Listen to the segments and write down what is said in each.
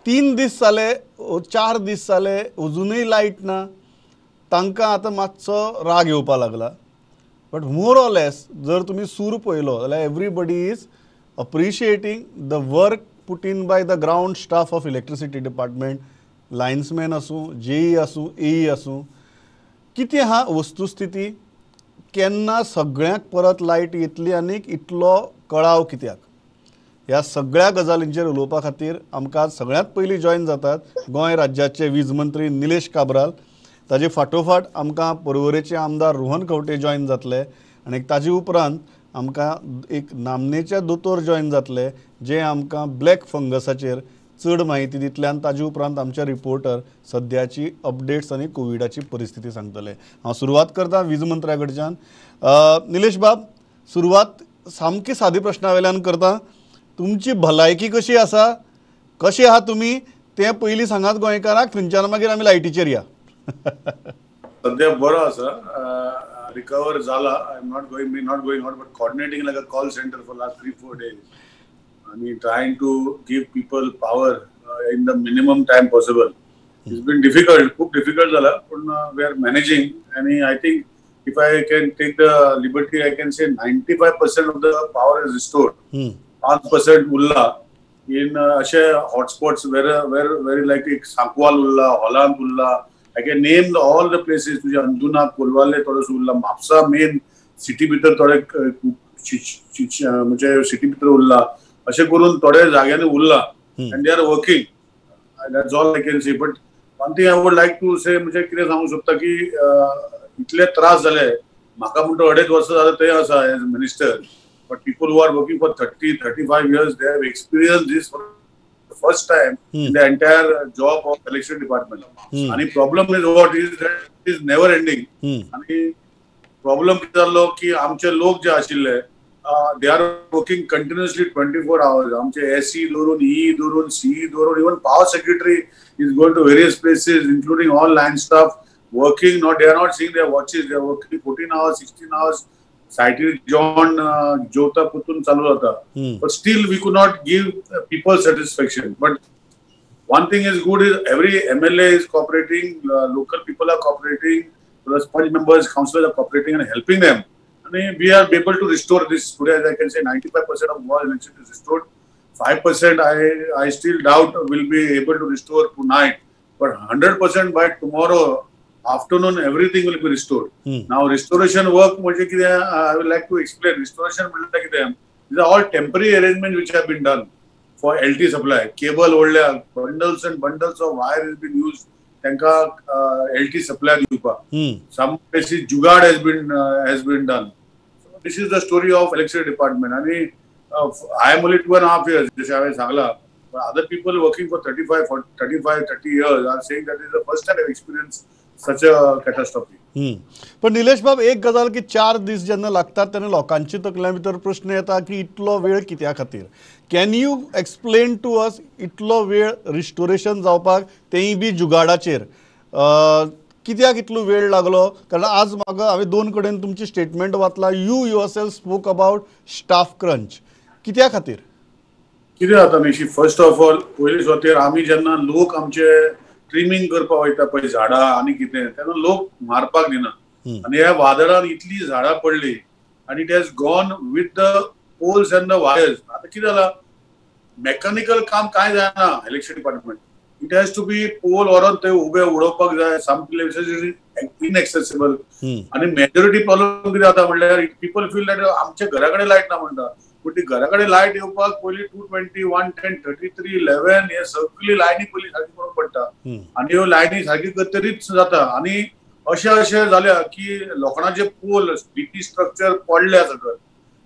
3 दीस जाले 4 दीस जाले अजूनही लाईट ना. तांकां आतां मातसो राग येवपा लागला. बट मोर ऑर लेस जर तुम्ही सूर पळयलो जाल्यार everybody is appreciating the work put in by the ground staff of electricity department, linesman आसूं, जेई आसूं, एई आसूं. कितें हा वस्तुस्थिती, केन्ना सगळ्यांक परत लायट येतली आनीक इतलो कळाव कित्याक, ह्या सगळ्या गजालींचेर उलोवपा खातीर आमकां सगळ्यांत पयलीं जॉयन जातात गोंय राज्याचे वीज मंत्री निलेश काब्राल. ताजे फाटोफाट आमकां पर्वरेचे आमदार रोहन खंवटे जॉयन जातले आनी ताजे उपरांत आमकां एक नामनेचे दोतोर जॉयन जातले जे आमकां ब्लॅक फंगसाचेर चड म्हायती दितले आनी ताजे उपरांत आमचे रिपोर्टर सद्याची अपडेट्स आनी कोविडाची परिस्थिती सांगतले. हांव सुरवात करता वीज मंत्र्या कडच्यान. निलेश बाब, सुरवात सामकी सादी प्रश्ना वयल्यान करता. तुमची भलायकी कशी आसा, कशे आहात तुमी तें पयलीं सांगात गोंयकारांक, थंयच्यान मागीर आमी लायटीचेर या. सध्या बरो आसा, रिकवर जाला. I am not going out but coordinating like a call centre for last 3-4 days आणि ट्रायing to give people power in the minimum time possible. It's been difficult, खूप डिफिकल्ट झाला, पण we are managing. आणि I think if I can take the liberty, I can say 95% of the power is restored. 5% उरला in अशे hotspots where like एक सांकवाल उरला, हॉलांत उरला. I can name all the places. तुझे अंजुना, कोलवाले थोडंसं उरला, म्हापसा मेन सिटी भितर थोडे म्हणजे सिटी भितर उरला, अशें करून थोडे जाग्यांनी उरला. and they are working. That's all I can say. But one thing I would like to say, म्हणजे कितें सांगू शकता की इतले त्रास जाले म्हाका म्हणटा 2.5 वर्सां जाले थंय आसा as minister. But people who are working for 30-35 years, they have experienced this for the first time in the entire job of election department. And the problem is what is that it is never ending. And the problem is कि आमचे लोक जे आशिल्ले they are working continuously 24 hours. आमचे SE धरून, E धरून, CE धरून, even power secretary is going to various places, including all line staff, working. Not they are not seeing their watches. They are working 14 hours, 16 hours. Site John Jota Putun चालू होता. But still we could not give people satisfaction. But one thing is good is every MLA is cooperating, local people are cooperating, plus punch members, councillors are cooperating and helping them. And we are able to restore this today. As I can say, 95% of all election is restored. 5% I still doubt will be able to restore tonight. But 100% by tomorrow afternoon everything will be restored. Now restoration work, I would like to explain. Restoration these are all temporary arrangements which have been done for LT supply. Cable bundles and bundles of wire has been used. Tanka LT supply diupa. Some places jugaad has been done. So this is the story of electricity department. And I am only 2.5 years. But other people working for 30 years are saying that this is the first time I've experienced such a catastrophe. पण निलेश बाब, एक गजाल की 4 दीस जेन्ना लागतात तेन्ना लोकांच्या तकल्या भितर प्रश्न येता की इतलो वेळ कित्या खातीर. Can you explain to us इतलो वेळ रिस्टोरेशन जावपाक, तेंय बी जुगाडाचेर कित्याक इतलो वेळ लागलो? कारण आज म्हाका हांवें 2 कडेन तुमची स्टेटमेंट वाचला. You yourself spoke about staff crunch. कित्या खातीर? कितें जाता न्ही, फर्स्ट ऑफ ऑल पयलीं सुवातेर आमी जेन्ना लोक आमचे ट्रिमिंग करपाक वयता पळय झाडां आनी कितें, तेन्ना लोक मारपाक दिना. आनी ह्या वादळान इतली झाडां पडली आनी it has gone with the poles and the wires. आतां कितें जालां, मेकॅनिकल काम कांय जायना electricity department. It has to be pole व्हरून थंय उबे उडोवपाक जाय. Some places inaccessible. आनी मेजॉरिटी प्रॉब्लम कितें जाता म्हणल्यार पीपल फील दॅट आमच्या घरा कडेन लायट ना म्हणटा. पण ती घरा कडेन लायट येवपाक पयलीं 220, 110, 33, 11 हे सगळी लायनी पयलीं सारकी करूंक पडटा. आनी ह्यो लायनी सारकी करतरीच जाता. आनी अशें जाल्या की लोखणाचे पोल डीटी स्ट्रक्चर पडल्या सकयल.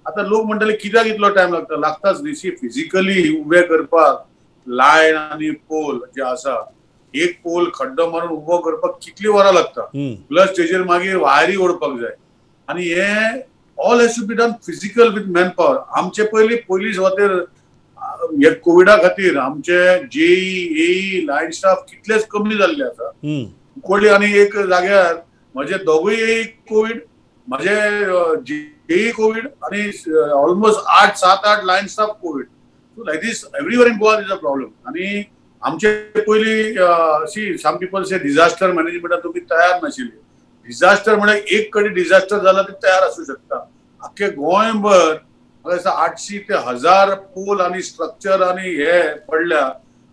आतां लोक म्हणटले कित्याक इतलो टायम लागता? लागताच न्ही. फिजिकली उबे करपाक लायन आनी पोल जे आसा, एक पोल खड्डो मारून उबो करपाक कितली वरां लागता. प्लस तेजेर मागीर वायरी ओडपाक जाय. आनी हे all has to be done physical with manpower. आमचे पयलीं सुवातेर हे कोविडा खातीर आमचे जेई एई लायन स्टाफ कितलेच कमी जाल्ले आसा. कोळी आनी एक जाग्यार म्हजे दोगूय एई कोविड, म्हजे जेई कोविड आनी almost 7-8 line staff covid. So like this everywhere in Goa is a problem. आनी आमचे पयलीं see some people say disaster मॅनेजमेंटाक तुमी तयार नाशिल्ले. डिझास्टर म्हणजे एक कडेन डिझास्टर जाला ती तयार असू शकता. अख्खे गोंयभर म्हाका दिसता 800 ते 1000 पोल आणि स्ट्रक्चर आणि हे पडल्या.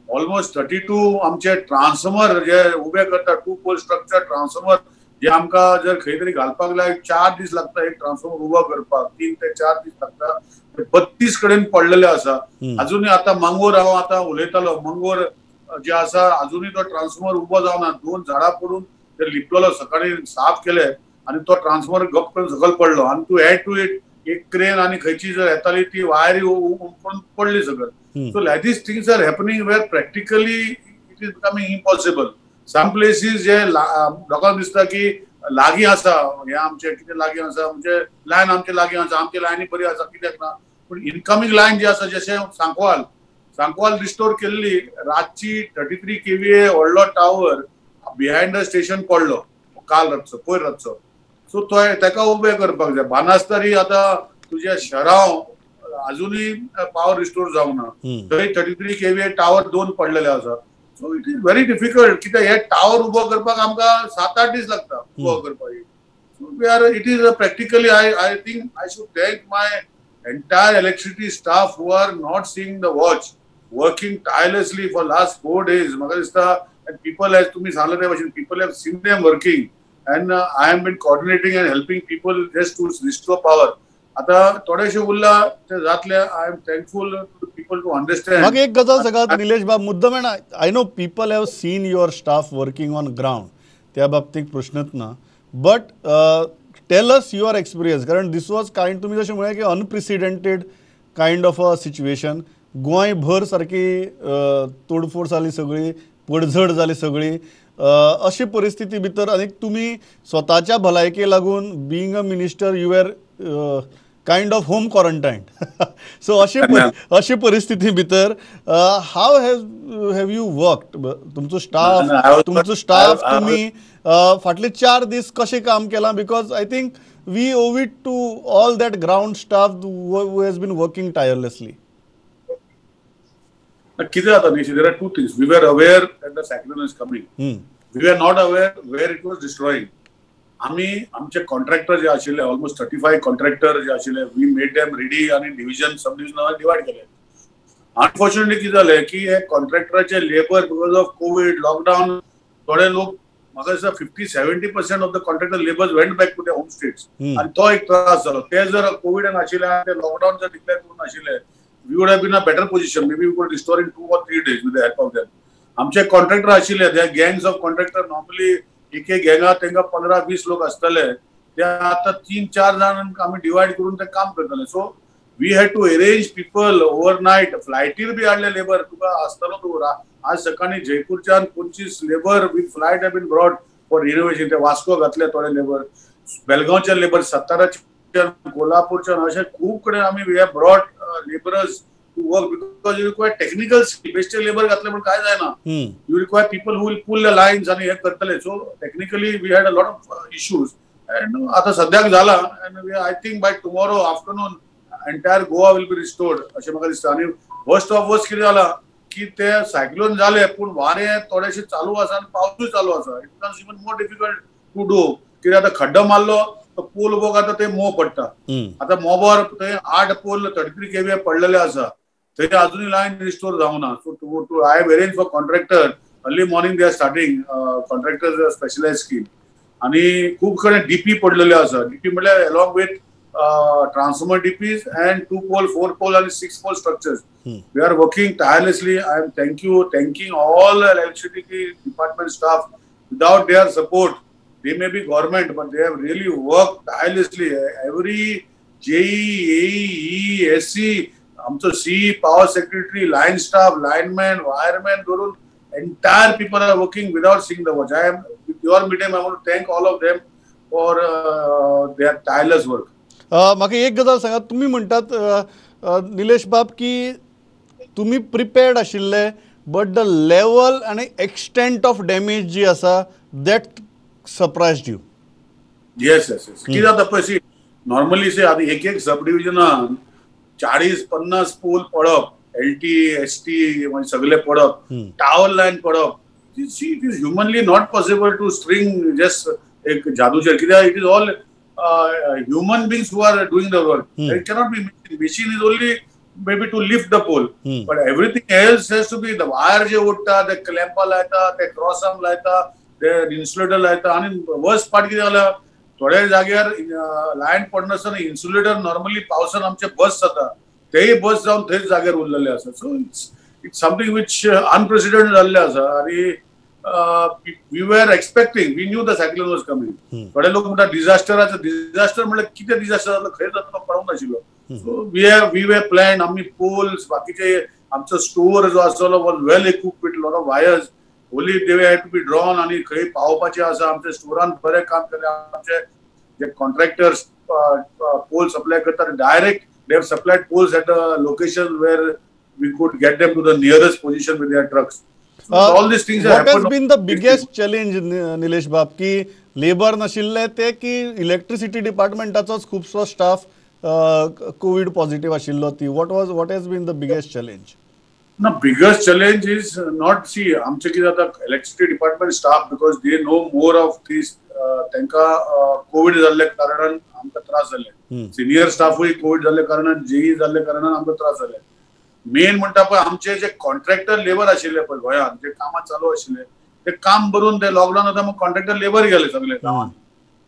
ऑलमोस्ट 32 आमचे ट्रान्सफॉर्मर जे उबे करता, 2 पोल स्ट्रक्चर ट्रान्सफॉर्मर जे आमकां जर खंय तरी घालपाक जाय 4 दीस लागता एक ट्रान्सफॉर्मर उबो करपाक, 3 ते 4 दीस लागता. 32 कडेन पडलेले आसा. अजूनही आता मंगोर हांव आतां उलयतालो, मंगोर जे आसा अजूनही तो ट्रान्सफॉर्मर उबो जावना. 2 झाडां पडून ते लिपलेलो, सकाळी साफ केले आणि तो ट्रान्सफॉर्मर गप करून सकयल पडलो. आणि टू ऍड टू इट एक क्रेन आणि खंयची जर येताली ती वायरी करून पडली सकयल. So like this things are happening where practically it is becoming impossible. Some places जे लोकांक दिसता की लागीं आसा, हे आमचे कितें लागीं आसा म्हणजे लायन आमचे लागीं आसा, आमची लायनी बरी आसा, कित्याक ना. पण इनकमिंग लायन जी आसा जशें सांकवाल रिस्टोर केल्ली, रातची 33 kVA व्हडलो टावर बिहायंड द स्टेशन पडलो काल रातचो, पयर रातचो. सो तो ताका उबे करपाक जाय. बानासतारी आतां तुज्या शहरांव अजूनही पावर रिस्टोर जावना. थंय 33 kVA टावर 2 पडलेले आसा. So it is very difficult. कित्याक हे टावर उबो करपाक आमकां 7-8 दीस लागता उबो करपाक. So we are it is practically I think I should thank my entire electricity staff who are not seeing the watch, working tirelessly for last 4 days. म्हाका दिसता and people, as तुम्ही सांगले त्या भाशेन, people have seen them working and I have been coordinating and helping people just to restore power. आता थोडेशे उरला ते जातले. I am thankful to people to understand. म्हाका एक गजाल सांगात निलेश बाब, मुद्दम I know people have seen your staff working on ground, त्या बाबतीत प्रश्नच ना. But tell us your experience, कारण दिस वॉज कायंड, तुम्ही जशें म्हळें की unprecedented kind of a situation. गोंयभर सारकी तोडफोड जाली सगळी, पडझड जाली सगळी. अशी परिस्थिती भितर आनी तुमी स्वताच्या भलायके लागून being a minister you are kind of home quarantine. So अशी परिस्थिती भितर हाव हॅव यू वर्कड? तुमचो स्टाफ तुम्ही फाटले 4 दीस कशें काम केलां? Because I think we owe it to all that ground staff who has been working tirelessly. कितें जाता न्ही, there are 2 things. We were aware that the cyclone is coming. We were not aware where it was destroying. आम्ही आमचे contractor जे आशिल्ले, almost 35 contractor जे आशिल्ले, we made them ready आणि डिव्हिजन सब डिव्हिजन डिवायड केले. अनफॉर्च्युनेटली कितें जालें की हे कॉन्ट्रॅक्टराचे labour because of COVID lockdown, थोडे लोक म्हाका दिसता 50-70% of the contractor labours went back to the home states. आणि तो एक त्रास जालो. ते जर कोविडान आशिल्ले आनी ते लॉकडाऊन जर डिक्लेअर करून आशिल्ले, we would have been in a better position. Maybe we could restore in 2 or 3 days with the help of them. आमचे कॉन्ट्रॅक्टर आशिल्ले, they are gangs of contractor. Normally एक गँगात तांकां 15-20 लोक आसतले, ते आता 3-4 जाणांक आमी डिवायड करून ते काम करतले. So we had to arrange people overnight. फ्लायटीर बी हाडले लेबर. तुका आसतलो तूं आज सकाळी जयपूरच्यान 25 labour with flight have been brought for renovation. ते वास्को घातले थोडे लेबर, बेलगांवचे लेबर, सताराचे, कोल्हापूरच्या, अशे खूब कडेन आमी we have brought labourers to work because you require technical skill. बेश्टे लेबर घातले पण काय जायना. You require people who will pull the lines आणि हे करतले. So technically we had a lot of issues. And आता सद्याक जाला and I think by tomorrow afternoon entire Goa will be restored अशें म्हाका दिसता. आणि वर्स्ट ऑफ वर्स्ट कितें जाला की ते सायक्लोन जाले पण वारे थोडेशे चालू आसा आणि पावसूय चालू आसा. It becomes even more difficult to do. कित्याक आता खड्डो मारलो तो पोल उबो करता ते मोव पडटा. आता मोबार थंय 8 पोल 33 kVA पडलेले आसा. थंय अजूनही लायन रिस्टोर जावना. So to I have arrange for contractor early morning they are starting contractor specialize scheme. आणि खूप कडेन डीपी पडलेले आसा. डीपी म्हळ्यार along with transformer DPs and 2 pole 4 pole आणि 6 pole structures. We are working tirelessly. I am thanking all electricity department staff. Without their support, they may be government, but they have really worked tirelessly. Every JE, AE, SC, आमचो CE, power secretary, line staff, linemen, wiremen, धरून entire people are working without seeing the watch. I am with your medium. I want to thank all of them for their tireless work. म्हाका एक गजाल सांगात, तुम्ही म्हणटात निलेश बाब की तुम्ही prepared आशिल्ले, बट द लेवल आणि एक्सटेंट ऑफ डॅमेज जी आसा दॅट सरप्रायज्ड यू. येस. कितें जाता पळय, सी नॉर्मली से आतां एक सब डिव्हिजनान 40-50 पोल पडप LT ST म्हणजे सगळे पडप, टावर लाईन पडप, it is humanly not possible to string just एक जादूचेर, कित्याक it is all human beings who are doing the work. It cannot be machine. Machine is only maybe to lift the pole, but everything else has to be the wire जे उडटा, ते क्लॅम्पा लायता, ते cross arm लायता, ते insulator लायता. आणि worst part कितें जाला, थोड्या जाग्यार लायन पडनासतना इन्सुलेटर नॉर्मली पावसान आमचे बस जाता, तेही बस जावन थंयच जाग्यार उरलेले आसा. So it's something which unprecedented जाल्ले आसा. आणि we were expecting, we knew the cyclone was coming. थोडे लोक म्हणटा डिझास्टर म्हणल्यार कितें डिझास्टर जालो, खंय जाता तो कळोंक नाशिल्लो. सो वी वे प्लॅन, आमी पोल्स बाकीचे आमचो स्टोर जो आसलो was well equipped with lot of wires, only they had to be drawn. आणि खंय पावोवपाचे आसा, आमच्या स्टोरान बरें काम केलें. आमचे जे कॉन्ट्रॅक्टर्स पोल सप्लाय करतात, direct they have supplied poles at a location where we could get them to the nearest position with their trucks. All these things what has been the biggest challenge, Nilesh bab, की labour नाशिल्ले ते की electricity डिपार्टमेंटाचोच खुबसो staff COVID positive आशिल्लो ती? what has been the biggest challenge? No, biggest challenge is not, see, आमचे कितें जाता, electricity department staff, because they know more of this, तांकां कोविड जाल्ले कारणान आमकां त्रास जाले. सिनियर स्टाफूय कोविड जाल्ले कारणान, जेई जाल्ले कारणान आमकां त्रास जाले. मेन म्हणटा पळय आमचे जे कॉन्ट्रॅक्टर लेबर आशिल्ले पळय गोंयांत, जे कामां चालू आशिल्ले, ते काम भरून ते लॉकडावन जाता मग कॉन्ट्रॅक्टर लेबर गेले सगळे गांवांत.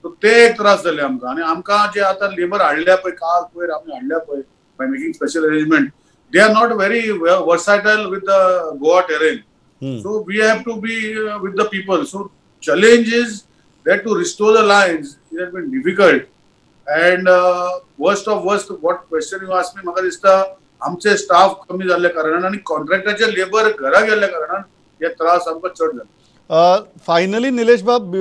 सो ते एक त्रास जाले आमकां. आणि आमकां जे आतां लेबर हाडल्या पळय, काल पयर आमी हाडल्या पळय by making special arrangement, they are not very versatile with the Goa terrain. So we have to be with the people. So challenge is that to restore the lines, it has been difficult. And worst of worst, what question you asked me, म्हाका दिसता आमचे staff कमी जाल्ल्या कारणान आणि कॉन्ट्रॅक्टरचे labour घरा गेल्ल्या कारणान हे त्रास आमकां चड जाले. फायनली निलेश बाब,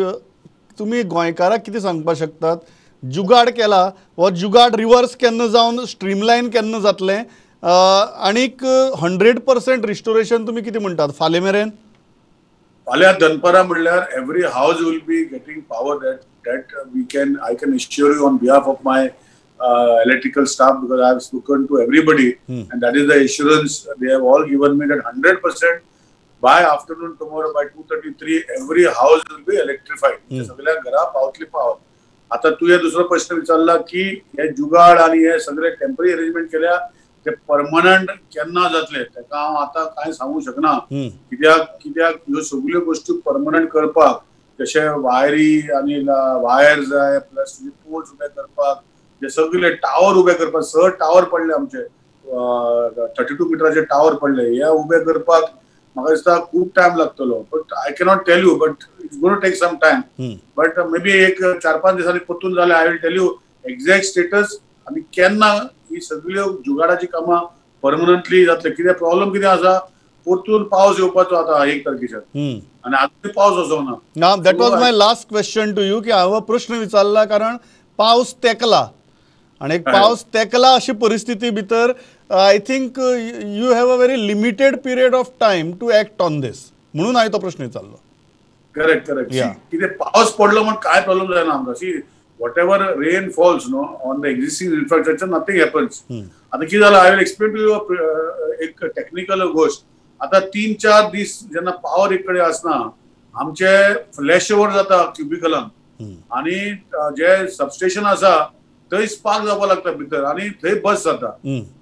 तुम्ही गोंयकाराक कितें सांगपाक शकतात? जुगाड केला, हो जुगाड रिवर्स केन्ना जावन स्ट्रीमलायन केन्ना जातलें? आनीक 100% रिस्टोरेशन तुमी कितें म्हणटात फाल्यां मेरेन? फाल्यां दनपारां म्हणल्यार every house will be getting power. that I can assure you on behalf of my electrical staff, because I have spoken to everybody, and that is the assurance they have all given me, that 100% by afternoon tomorrow by 2:33 every house will be electrified. सगळ्या घरा पावतली power. आता तुवें दुसरो प्रश्न विचारला की हे जुगाड आणि हे सगळे टेम्पररी अरेंजमेंट केल्या, ते परमनंट केन्ना जातले तेका हांव आतां कांय सांगू शकना. कित्याक ह्यो सगळ्यो गोष्टी परमनंट करपाक, जशे वायरी आणि वायर जाय, प्लस पोल्स उबे करपाक, जे सगळे टावर उबे करपाक, 6 टावर पडले आमचे, 32 मिटराचे टावर पडले, हे उबे करपाक म्हाका दिसता खूब टायम लागतलो. But I cannot tell you, but it's going to take some time. But maybe एक 4-5 दिसांनी परतून जाल्यार I will tell you exact status आणि केन्ना ही सगळ्यो जुगाडाची कामां परमनंटली जातले. कित्याक प्रॉब्लेम कितें आसा, परतून पावस येवपाचो आता 1 तारखेच्यान, आणि अजून पावस वचोंक ना. That was my last question to you, की हांव प्रश्न विचारला कारण पावस तेकला, आणि पावस तेकला अशी परिस्थिती भितर I think you have a very limited period of time to act on this, म्हणून हांवें तो प्रश्न विचारलो. करेक्ट. कितें पावस पडलो म्हण काय प्रॉब्लेम जायना आमकां. See, whatever rain falls on the existing infrastructure, nothing happens. आता कितें जालां, I will explain to you एक टेक्निकल गोष्ट. आता 3-4 दीस जेन्ना पावर एक कडेन आसना, आमचे फ्लॅश ओव्हर जाता क्युबिकलान, आणि जे सबस्टेशन आसा थंय स्पार्क जावपाक लागता भितर, आणि थंय बस जाता.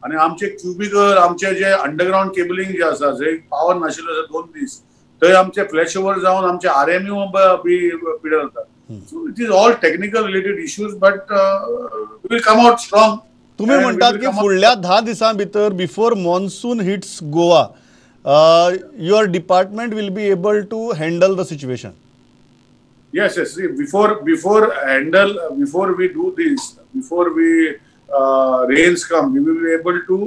आणि आमचे क्युबिकल, आमचे जे अंडरग्राउंड केबलिंग जे आसा, जंय पावर नाशिल्लो 2 दीस, थंय आमचे फ्लॅश ओव्हर जावन आमचे RMU पिड्यार जाता. So it is all technical related issues, but we will come out strong. तुम्ही म्हणतात की फुडल्या 10 दिसां भितर, before monsoon hits Goa, your department will be able to handle the situation. Yes. See, before we do this, before we rains come, we will be able to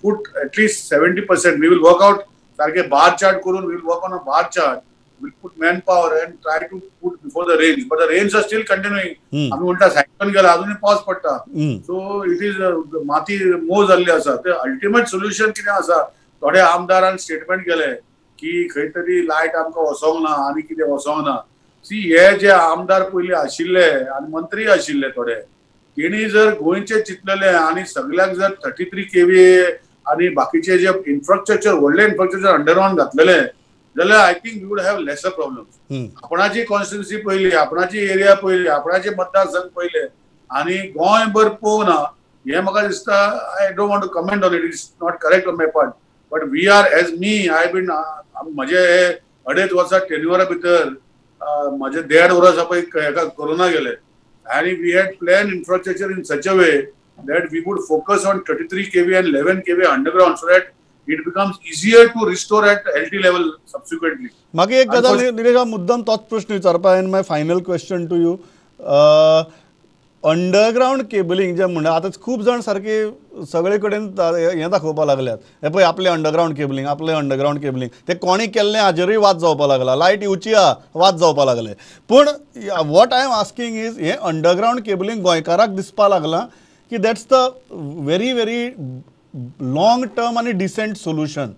put at least 70%. We will work out, sarke bar chart karun, we will work on a bar chart. We'll put manpower and try to put before the rains. But the rains are still continuing. आम्ही म्हणटा cyclone गेला, अजूनही पावस पडटा. So it is माती mauve जाल्ली आसा. ते अल्टिमेट सोल्युशन कितें आसा, थोडे आमदारान स्टेटमेंट केले की खंय तरी लायट आमकां वसोंक ना आनी कितें वसोंक ना. सी, हे जे आमदार पयलीं आशिल्ले आनी मंत्री आशिल्ले थोडे, तेणी जर गोंयचे चिंतलेले आनी सगळ्याक जर 33 kVA आणि बाकीचे जे इन्फ्रास्ट्रक्चर व्हडले इन्फ्रास्ट्रक्चर अंडरग्राउंड घातलेले जाल्यार I think we would have lesser problems. आपणाची कॉन्स्टिट्युन्सी पयली, आपणाची एरिया पयली, आपणाचे मतदारसंघ पयले आणि गोंयभर पळोवना हे म्हाका दिसता. I don't want to comment on it, it's not correct on my part, but we are as me I been म्हजे हे 2.5 वर्सां टेन्युअरा भितर म्हजे 1.5 वर्स पळय हेका कोरोना गेले आणि we had plan infrastructure in such a way that we would focus on 33 kV and 11 kV underground so that it becomes easier to restore at LT level subsequently. मागे एक गजाल निलेश मुद्दाम तोच प्रश्न विचारपा and my final question to you. Underground cabling जे म्हणटा आतां खूब जाण सारके सगळे कडेन हें दाखोवपाक लागल्यात, हे पळय आपलें अंडरग्राउंड केबलिंग, आपलें अंडरग्राउंड केबलिंग, ते कोणी केल्लें हाजेरूय वाद जावपाक लागला, लायट येवची हा वाद जावपाक लागले. पूण what I am asking is हें अंडरग्राउंड केबलिंग गोंयकाराक दिसपाक लागलां की that's the very very long term आनी डिसेंट सोल्युशन.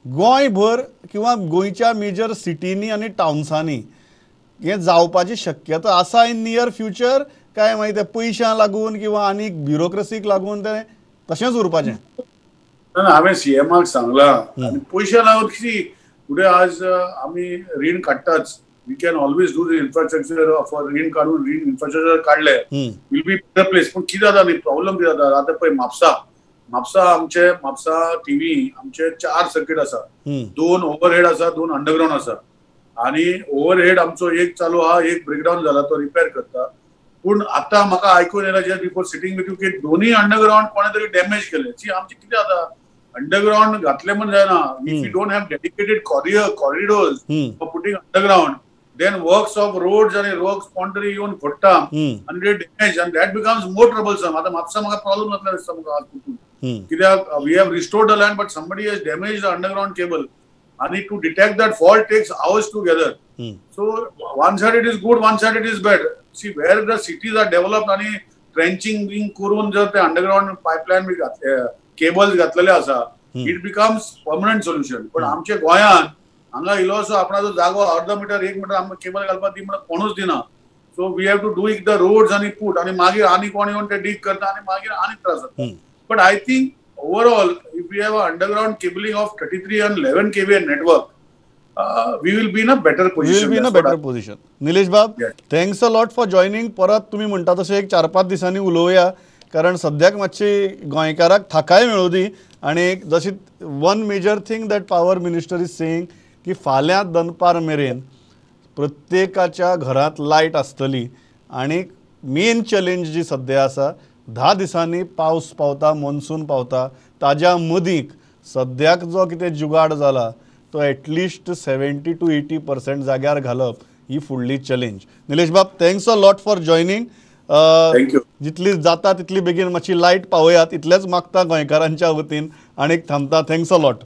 गोंयभर किंवा गोंयच्या मेजर सिटींनी आनी टाउन्सांनी हें जावपाची शक्यता आसा इन नियर फ्युचर, काय मागीर ते पयशां लागून किंवा आनी ब्युरोक्रसीक लागून तें तशेंच उरपाचें? हांवें सीएमाक सांगलां आनी पयशे लागून कितें फुडें आज आमी रीण काडटाच. We can always do the infrastructure for रीण काढून रीण इन्फ्रास्ट्रक्चर काढले विल बी बेटर प्लेस. पण कितें जाता न्ही प्रॉब्लेम कितें जाता आतां पळय म्हापसा टीव्ही आमचे 4 सर्किट आसा, 2 ओव्हरहेड आसा, 2 अंडरग्राउंड आसा आणि ओव्हरहेड आमचो एक चालू आहा, एक ब्रेकडाऊन जाला तो रिपेअर करता. पूण आतां म्हाका आयकून येयला just before sitting with you की दोन्ही अंडरग्राउंड कोणे तरी डॅमेज केले. सी आमचे कितें जाता अंडरग्राउंड घातले म्हण जायना. If you don't have dedicated corridors for putting underground then works of roads and works quantity even fotta and they damage and that becomes more troublesome. Ata mapsa maga problem natla dista maga आज कुठून कित्याक we have restored the land but somebody has damaged the underground cable and to detect that fault takes hours together. So one side it is good, one side it is bad. See where the cities are developed आणि trenching being करून जर ते underground pipeline बी cables घातलेले आसा it becomes permanent solution. पण आमच्या गोंयान हांगा इल्लोसो आपणाचो जागो अर्ध मिटर 1 मिटर आमकां केबल घालपाक दी म्हणून कोणूच दिना. So we have to do it the roads आनी पूट आनी मागीर आनी कोण येवन ते डीग करता आनी मागीर आनी त्रास जाता. But I think overall if we have underground cabling of 33 and 11 kV network we will be in a better position. Nilesh bab, thanks a lot for joining. परत तुम्ही म्हणटा तशें एक 4-5 दिसांनी उलोवया, कारण सद्याक मातशी गोंयकाराक थाकाय मेळूं दी. आनी जशी one major thing that power minister is saying की फाल्यां दनपार मेरेन प्रत्येकाच्या घरांत लायट आसतली. आनी मेन चॅलेंज जी सद्या आसा 10 दिसांनी पावस पावता, मॉन्सून पावता, ताज्या मदींक सद्याक जो कितें जुगाड जाला तो एटलिस्ट 70 to 80% जाग्यार घालप ही फुडली challenge. Nilesh bab, thanks a lot for joining. जितली जाता तितली बेगीन मातशी लायट पावयात इतलेंच मागता गोंयकारांच्या वतीन. आनीक थांबता. Thanks a lot.